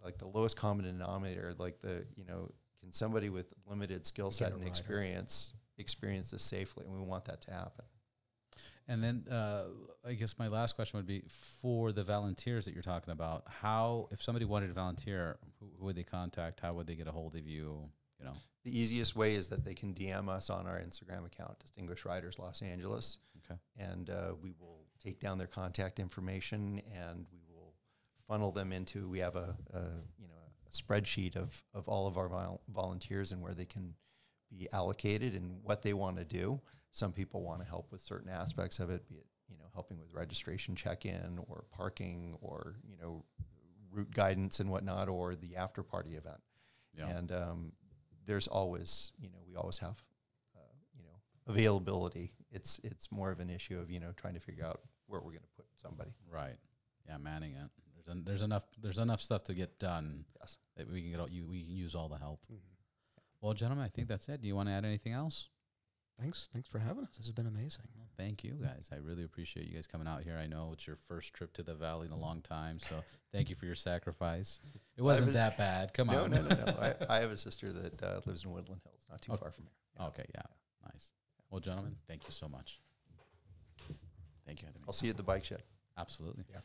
like the lowest common denominator, like can somebody with limited skill set and experience this safely? And we want that to happen. And then I guess my last question would be for the volunteers that you're talking about. How, if somebody wanted to volunteer, who would they contact? How would they get a hold of you? You know, the easiest way is that they can DM us on our Instagram account, Distinguished Riders Los Angeles. Okay. And we will take down their contact information and we will funnel them into. We have a spreadsheet of all of our volunteers and where they can be allocated and what they want to do. Some people want to help with certain aspects of it, be it helping with registration check-in or parking or route guidance and whatnot, or the after party event. Yeah. And there's always we always have availability. It's more of an issue of trying to figure out where we're going to put somebody. Right. Yeah, manning it. There's enough stuff to get done. Yes. That we can we can use all the help. Mm-hmm. Well, gentlemen, I think that's it. Do you want to add anything else? Thanks for having us. This has been amazing. Well, thank you, guys. I really appreciate you guys coming out here. I know it's your first trip to the Valley in a long time, so thank you for your sacrifice. It wasn't that bad. Come on. No. I have a sister that lives in Woodland Hills, not too far from here. Yeah. Okay, yeah. Nice. Well, gentlemen, thank you so much. Thank you. I'll see you at the bike shed. Absolutely. Yeah.